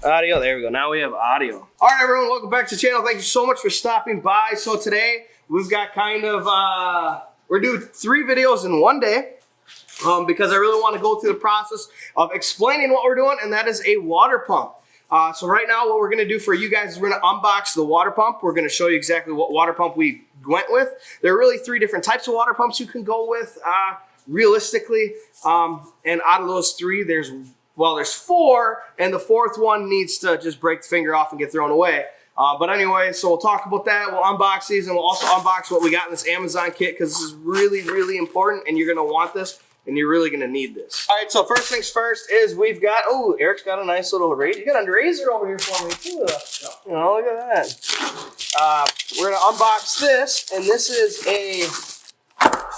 Audio, there we go. Now we have audio. All right, everyone, welcome back to the channel. Thank you so much for stopping by. So today we've got kind of, we're doing 3 videos in one day because I really want to go through the process of explaining what we're doing, and that is a water pump. So right now what we're going to do for you guys is we're going to unbox the water pump. We're going to show you exactly what water pump we went with. There are really 3 different types of water pumps you can go with realistically, and out of those 3 there's 4, and the 4th one needs to just break the finger off and get thrown away. But anyway, so we'll talk about that. We'll unbox these, and we'll also unbox what we got in this Amazon kit, because this is really, really important, and you're going to want this, and you're really going to need this. All right, so first things first is we've got, oh, Eric's got a nice little razor. You got a razor over here for me, too. You know, look at that. We're going to unbox this, and this is a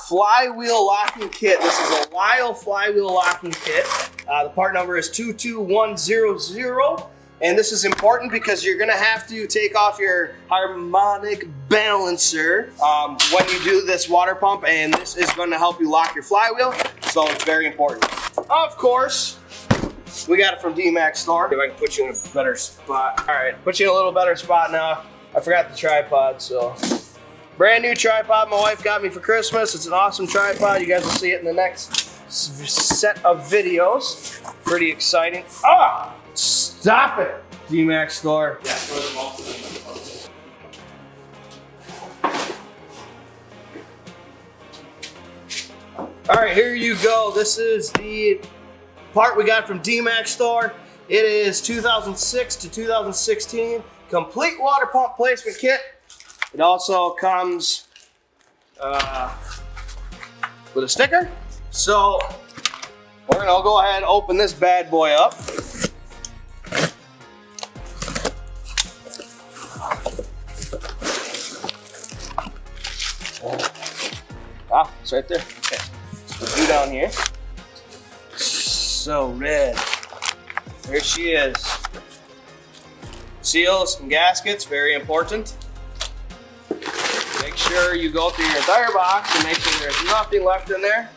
flywheel locking kit. This is a Lyle flywheel locking kit. The part number is 22100, and this is important because you're going to have to take off your harmonic balancer when you do this water pump, and this is going to help you lock your flywheel, so it's very important. Of course, we got it from Dmaxstore. If I can put you in a better spot. All right, put you in a little better spot now. I forgot the tripod, so brand new tripod my wife got me for Christmas. It's an awesome tripod. You guys will see it in the next set of videos. Pretty exciting. Ah! Stop it! Dmaxstore. Alright, here you go. This is the part we got from Dmaxstore. It is 2006 to 2016 complete water pump placement kit. It also comes with a sticker. So we're gonna go ahead and open this bad boy up. Ah, it's right there. Okay, so do down here. So red. There she is. Seals and gaskets, very important. Make sure you go through your entire box and make sure there's nothing left in there.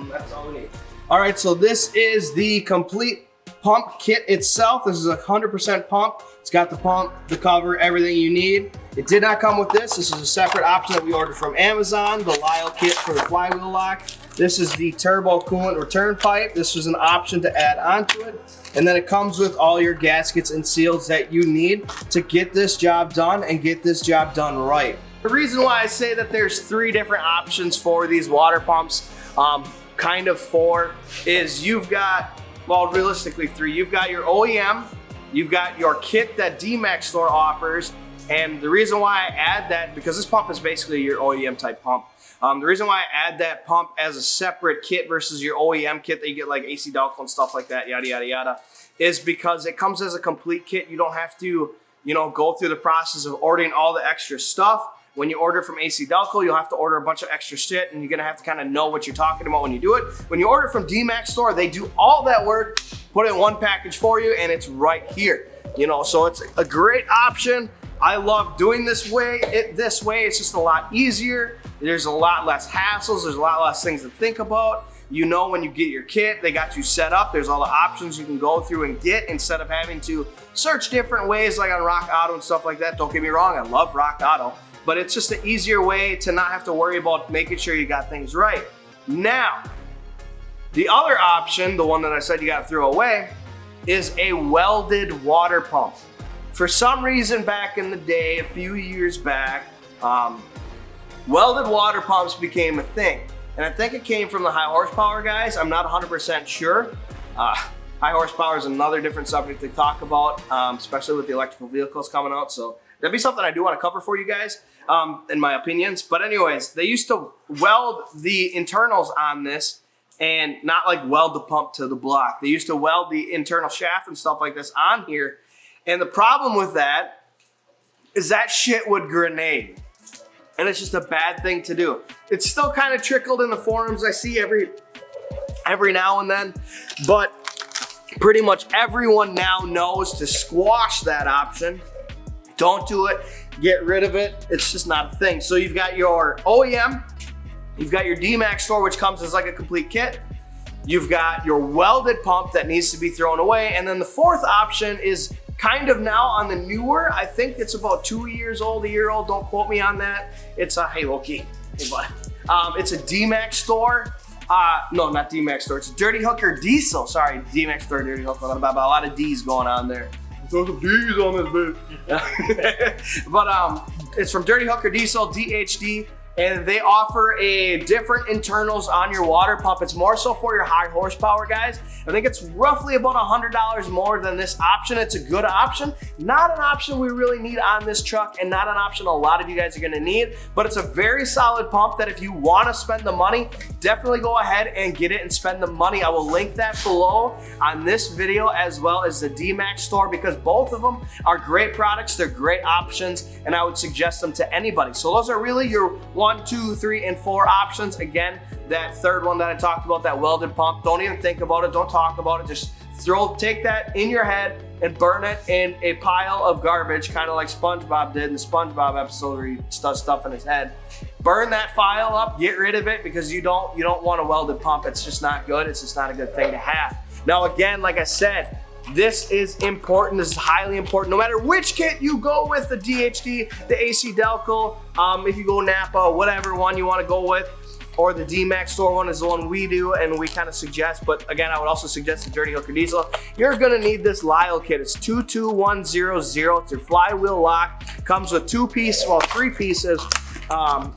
That's all we need. All right, so this is the complete pump kit itself. This is a 100% pump. It's got the pump, the cover, everything you need. It did not come with this. This is a separate option that we ordered from Amazon, the Lyle kit for the flywheel lock. This is the turbo coolant return pipe. This was an option to add onto it. And then it comes with all your gaskets and seals that you need to get this job done and get this job done right. The reason why I say that there's 3 different options for these water pumps, kind of 4, is you've got, well, realistically 3. You've got your OEM, you've got your kit that Dmaxstore offers, and the reason why I add that, because this pump is basically your OEM type pump. The reason why I add that pump as a separate kit versus your OEM kit that you get like AC Delco and stuff like that, yada, yada, yada, is because it comes as a complete kit. You don't have to, you know, go through the process of ordering all the extra stuff. When you order from AC Delco, you'll have to order a bunch of extra shit, and you're gonna have to kind of know what you're talking about when you do it. When you order from Dmaxstore, they do all that work, put it in one package for you, and it's right here. You know, so it's a great option. I love doing this way. It's just a lot easier. There's a lot less hassles. There's a lot less things to think about. You know, when you get your kit, they got you set up. There's all the options you can go through and get instead of having to search different ways like on Rock Auto and stuff like that. Don't get me wrong, I love Rock Auto, but it's just an easier way to not have to worry about making sure you got things right. Now, the other option, the one that I said you got to throw away, is a welded water pump. For some reason back in the day, a few years back, welded water pumps became a thing. And I think it came from the high horsepower guys. I'm not 100% sure. High horsepower is another different subject to talk about, especially with the electrical vehicles coming out. So that'd be something I do want to cover for you guys, in my opinions. But anyways, they used to weld the internals on this and not like weld the pump to the block. They used to weld the internal shaft and stuff like this on here. And the problem with that is that shit would grenade. And it's just a bad thing to do. It's still kind of trickled in the forums I see every now and then, but pretty much everyone now knows to squash that option. Don't do it, get rid of it. It's just not a thing. So you've got your OEM, you've got your Dmaxstore, which comes as like a complete kit. You've got your welded pump that needs to be thrown away. And then the 4th option is kind of now on the newer. I think it's about 2 years old, a year old. Don't quote me on that. It's a, hey, Loki, hey, bud. It's a Dmaxstore. No, not Dmaxstore. It's a Dirty Hooker Diesel. Sorry, Dmaxstore, Dirty Hooker. A lot of D's going on there. Throw some D's on this bitch. But it's from Dirty Hooker Diesel, DHD. And they offer a different internals on your water pump. It's more so for your high horsepower guys. I think it's roughly about $100 more than this option. It's a good option. Not an option we really need on this truck, and not an option a lot of you guys are gonna need, but it's a very solid pump that if you wanna spend the money, definitely go ahead and get it and spend the money. I will link that below on this video, as well as the Dmaxstore, because both of them are great products. They're great options, and I would suggest them to anybody. So those are really your 1, 2, 3, and 4 options. Again, that third one that I talked about, that welded pump, don't even think about it, don't talk about it, just take that in your head and burn it in a pile of garbage, kind of like SpongeBob did in the SpongeBob episode where he does stuff in his head. Burn that file up, get rid of it, because you don't want a welded pump. It's just not good. It's just not a good thing to have. Now again, like I said, this is important. This is highly important. No matter which kit you go with, the DHD, the AC Delco, if you go Napa, whatever one you want to go with, or the Dmaxstore one is the one we do and we kind of suggest. But again, I would also suggest the Dirty Hooker Diesel. You're gonna need this Lyle kit. It's 22100. It's your flywheel lock. Comes with 3 pieces.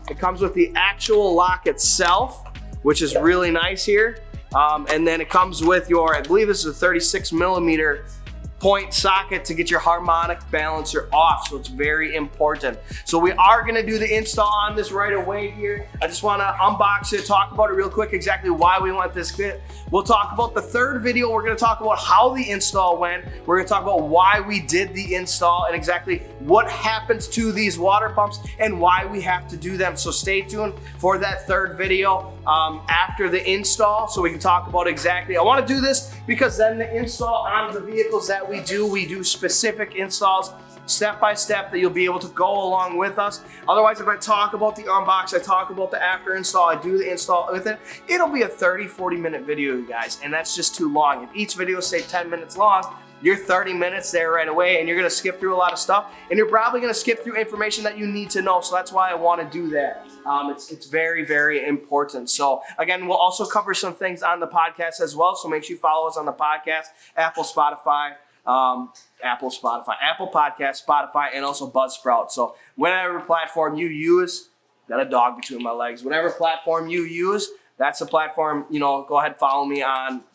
It comes with the actual lock itself, which is really nice here. And then it comes with your, I believe this is a 36mm point socket to get your harmonic balancer off. So it's very important. So we are gonna do the install on this right away here. I just wanna unbox it, talk about it real quick, exactly why we want this kit. We'll talk about the third video. We're gonna talk about how the install went. We're gonna talk about why we did the install and exactly what happens to these water pumps and why we have to do them. So stay tuned for that third video after the install, so we can talk about exactly. I wanna do this because then the install on the vehicles that we do specific installs step by step that you'll be able to go along with us. Otherwise, if I talk about the unbox, I talk about the after install, I do the install with it, it'll be a 30-40 minute video, you guys, and that's just too long. If each video is say 10 minutes long, you're 30 minutes there right away, and you're gonna skip through a lot of stuff, and you're probably gonna skip through information that you need to know. So that's why I wanna do that. It's very, very important. So again, we'll also cover some things on the podcast as well. So make sure you follow us on the podcast, Apple Podcast, Spotify, and also Buzzsprout. So whatever platform you use, got a dog between my legs, whatever platform you use, that's the platform, go ahead and follow me on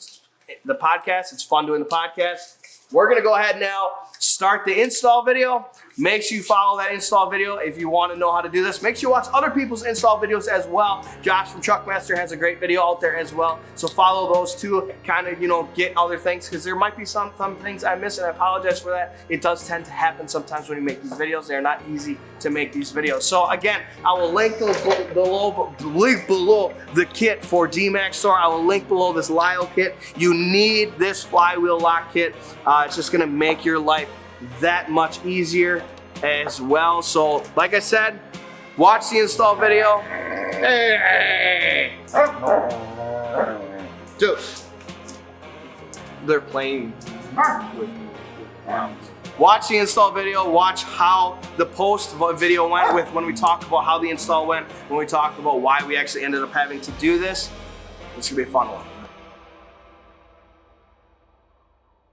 the podcast. It's fun doing the podcast. We're gonna go ahead now, start the install video. Make sure you follow that install video if you want to know how to do this. Make sure you watch other people's install videos as well. Josh from Truckmaster has a great video out there as well. So follow those two, kind of, get other things, because there might be some things I miss, and I apologize for that. It does tend to happen sometimes when you make these videos. They're not easy to make these videos. So again, I will link below the kit for Dmaxstore. I will link below this Lyle kit. You need this flywheel lock kit. It's just gonna make your life that much easier as well. So like I said, watch the install video. Hey! Dude, they're playing with me. Watch the install video, watch how the post video went with when we talk about how the install went, when we talk about why we actually ended up having to do this. It's gonna be a fun one.